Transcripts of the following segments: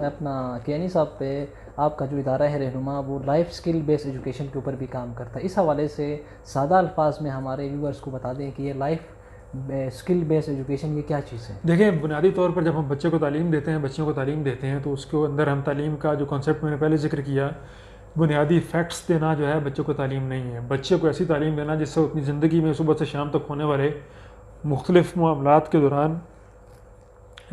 मैं अपना कियानी साहब पे आपका जो इदारा है रहनुमा वो लाइफ स्किल बेस्ड एजुकेशन के ऊपर भी काम करता है। इस हवाले से सादा अल्फाज में हमारे व्यूअर्स को बता दें कि ये लाइफ स्किल बेस्ड एजुकेशन ये क्या चीज़ है। देखिए, बुनियादी तौर पर जब हम बच्चे को तालीम देते हैं, बच्चियों को तालीम देते हैं, तो उसके अंदर हम तालीम का जो कॉन्सेप्ट मैंने पहले जिक्र किया, बुनियादी फैक्ट्स देना जो है बच्चों को तालीम नहीं है। बच्चे को ऐसी तालीम देना जिससे वो अपनी ज़िंदगी में सुबह से शाम तक होने वाले मुख्तलिफ़ मामलात के दौरान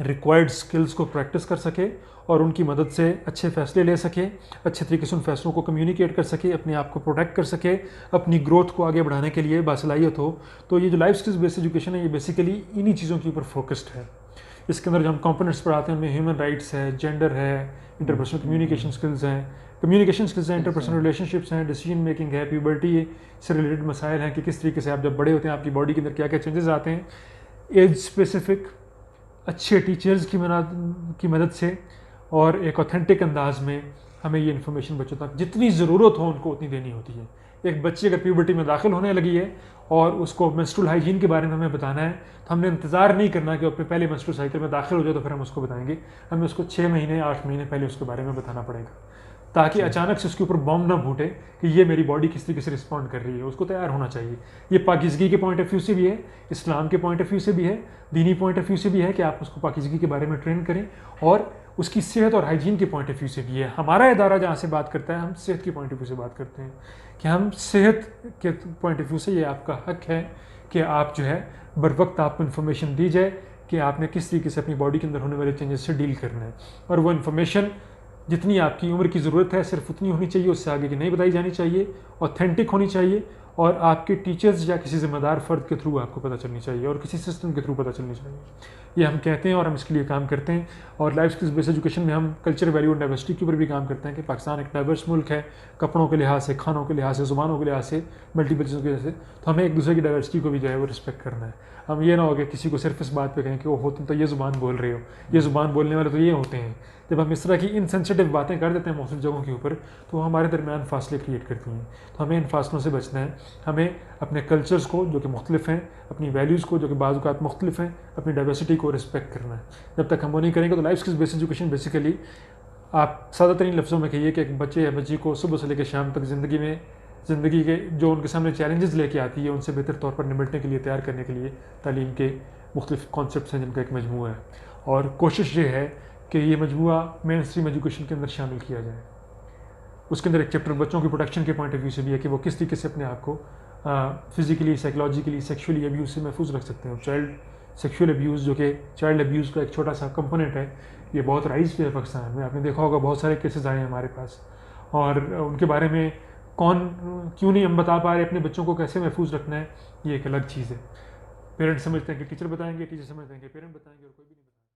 रिक्वायर्ड स्किल्स को प्रैक्टिस कर सके और उनकी मदद से अच्छे फ़ैसले ले सके, अच्छे तरीके से उन फैसलों को कम्युनिकेट कर सके, अपने आप को प्रोटेक्ट कर सके, अपनी ग्रोथ को आगे बढ़ाने के लिए बासलाहियत हो। तो ये जो लाइफ स्किल्स बेस्ड एजुकेशन है, ये बेसिकली इन्हीं चीज़ों के ऊपर फोकस्ड है। इसके अंदर जो हम कंपोनेंट्स पढ़ाते हैं उनमें ह्यूमन राइट्स है, जेंडर है, इंटरपर्सनल कम्युनिकेशन स्किल्स हैं, इंटरपर्सनल रिलेशनशिप्स हैं, डिसीजन मेकिंग है, प्यूबर्टी से रिलेटेड मसाइल हैं कि किस तरीके से आप जब बड़े होते हैं आपकी बॉडी के अंदर क्या क्या चेंजेस आते हैं, एज स्पेसिफिक अच्छे टीचर्स की मदद से और एक ऑथेंटिक अंदाज में हमें ये इन्फॉर्मेशन बच्चों तक जितनी ज़रूरत हो उनको उतनी देनी होती है। एक बच्चे अगर प्यूबर्टी में दाखिल होने लगी है और उसको मेंस्ट्रुअल हाइजीन के बारे में हमें बताना है, तो हमने इंतज़ार नहीं करना कि अपने पहले मेंस्ट्रुअल साइकिल में दाखिल हो जाए तो फिर हम उसको बताएंगे। हमें उसको 6 महीने 8 महीने पहले उसके बारे में बताना पड़ेगा, ताकि अचानक से उसके ऊपर बॉम्ब ना फूटे कि ये मेरी बॉडी किस तरीके से रिस्पॉन्ड कर रही है। उसको तैयार होना चाहिए। ये पाकीज़गी के पॉइंट ऑफ व्यू से भी है, इस्लाम के पॉइंट ऑफ व्यू से भी है, दीनी पॉइंट ऑफ व्यू से भी है कि आप उसको पाकीज़गी के बारे में ट्रेन करें, और उसकी सेहत और हाइजीन के पॉइंट ऑफ व्यू से भी है। हमारा इदारा जहाँ से बात करता है, हम सेहत के पॉइंट ऑफ व्यू से बात करते हैं कि हम सेहत के पॉइंट ऑफ व्यू से ये आपका हक है कि आप जो है बर वक्त आपको इन्फॉर्मेशन दी जाए कि आपने किस तरीके से अपनी बॉडी के अंदर होने वाले चेंजेस से डील करना है। और वो इन्फॉर्मेशन जितनी आपकी उम्र की ज़रूरत है सिर्फ उतनी होनी चाहिए, उससे आगे की नहीं बताई जानी चाहिए, ऑथेंटिक होनी चाहिए, और आपके टीचर्स या किसी ज़िम्मेदार फ़र्द के थ्रू आपको पता चलनी चाहिए और किसी सिस्टम के थ्रू पता चलनी चाहिए। ये हम कहते हैं और हम इसके लिए काम करते हैं। और लाइफ स्किल्स बेस्ड एजुकेशन में हम कल्चर, वैल्यू और डाइवर्सिटी के ऊपर भी काम करते हैं कि पाकिस्तान एक डाइवर्स मुल्क है, कपड़ों के लिहाज से, खानों के लिहाज से, ज़ुबानों के लिहाज से, मल्टीपल चीज़ों की वजह से। तो हमें एक दूसरे की डाइवर्सिटी को भी जो है वो रिस्पेक्ट करना है। हम ये ना हो कि किसी को सिर्फ इस बात पे कहें कि वो होते तो ये ज़ुबान बोल रहे हो, ये ज़ुबान बोलने वाले तो ये होते हैं। जब हम इस तरह की इनसेंसिटिव बातें कर देते हैं मुख्तलिफ जगहों के ऊपर, तो वो हमारे दरमियान फासले क्रिएट करती हैं। तो हमें इन फासलों से बचना है। हमें अपने कल्चर्स को जो कि मुख्तलिफ हैं, अपनी वैल्यूज़ को जो कि बाज़ औक़ात मुख्तलिफ हैं, अपनी डाइवर्सिटी को रिस्पेक्ट करना है। जब तक हम वो नहीं करेंगे तो life skills based education basically, आप सादा तरीन लफ्ज़ों में कहिए कि एक बच्चे या बच्ची को सुबह से लेकर शाम तक ज़िंदगी के जो उनके सामने चैलेंजेस लेके आती है उनसे बेहतर तौर पर निपटने के लिए, तैयार करने के लिए तालीम के मुख्तलिफ कॉन्सेप्ट्स हैं जिनका एक मजमूआ है। और कोशिश ये है कि ये मजमूआ मेन स्ट्रीम एजुकेशन के अंदर शामिल किया जाए। उसके अंदर एक चैप्टर बच्चों की प्रोटेक्शन के पॉइंट ऑफ व्यू से भी है कि वो किस तरीके से अपने आप को फिज़िकली, साइकोलॉजिकली, सेक्शुअली अब्यूज़ से महफूज रख सकते हैं। चाइल्ड सेक्शुअल अब्यूज़ जो कि चाइल्ड अब्यूज़ का एक छोटा सा कंपोनेंट है, ये बहुत राइज पे है पाकिस्तान में। आपने देखा होगा बहुत सारे केसेस आए हैं हमारे पास, और उनके बारे में क्यों नहीं हम बता पा रहे, अपने बच्चों को कैसे महफूज रखना है, ये एक अलग चीज़ है। पेरेंट्स समझते हैं कि टीचर बताएंगे, टीचर समझते हैं कि पेरेंट बताएंगे, और कोई भी नहीं बताएंगे।